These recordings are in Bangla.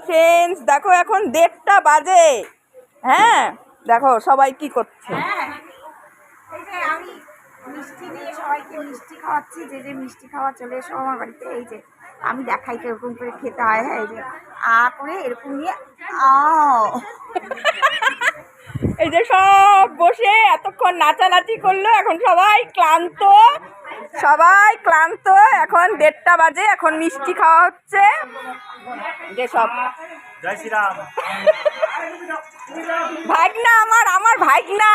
ফ্রেন্ডস, দেখো এখন 1:30 বাজে। হ্যাঁ, দেখো সবাই কি করছে। এই যে আমি মিষ্টি নিয়ে সবাইকে মিষ্টি খাওয়াচ্ছি। যে যে মিষ্টি খাওয়া চলে এসো আমার বাড়িতে। এই যে আমি দেখাই তো এরকম করে খেতে হয়। হ্যাঁ, এই যে করে এরকম নিয়ে এই যে সব বসে এতক্ষণ নাচানাচি করলো, এখন সবাই ক্লান্ত। এখন 1:30 বাজে, এখন মিষ্টি খাওয়া হচ্ছে। যে সব জয় শ্রীরাম। ভাগনা আমার ভাগনা,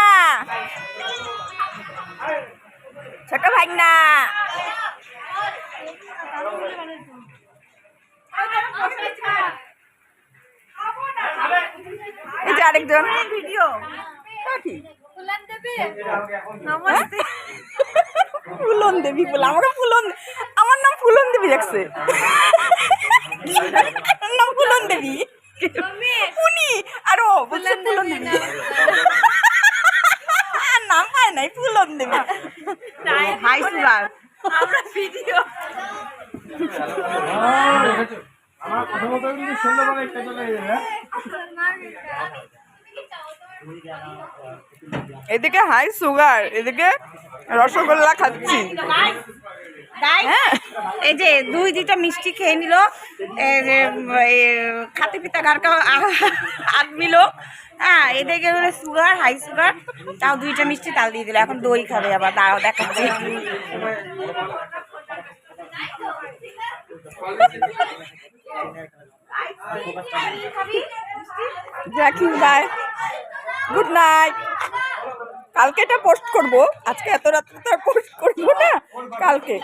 ছোট ভাগনা। এই যে আরেকজন ভিডিও নমস্তে। ফুলন দেবী বলে, আমার নাম ফুলন দেবী রাখছে। নাম ফুলন দেবী, উনি আরো বলছেন ফুলন দেবী। নাম পায় নাই, ফুলন দেবী। হাই সুগার আমরা ভিডিও আমার কথা মতো কিন্তু সুন্দর করে একটা চলে যাবে। এদিকে হাই সুগার, এদিকে রসগোল্লা খাচ্ছি। এই যে দুইটা মিষ্টি খেয়ে নিল, খাতে পিতা গারকা আদমি লোক। হ্যাঁ, এদিকে সুগার, হাই সুগার, তাও 2টা মিষ্টি তাল দিয়ে দিল। এখন দই খাবে আবার, দাঁড়াও দেখাচ্ছি। Bye, good night. কালকে এটা পোস্ট করবো, আজকে এত রাত্রে তো পোস্ট করবো না, কালকে।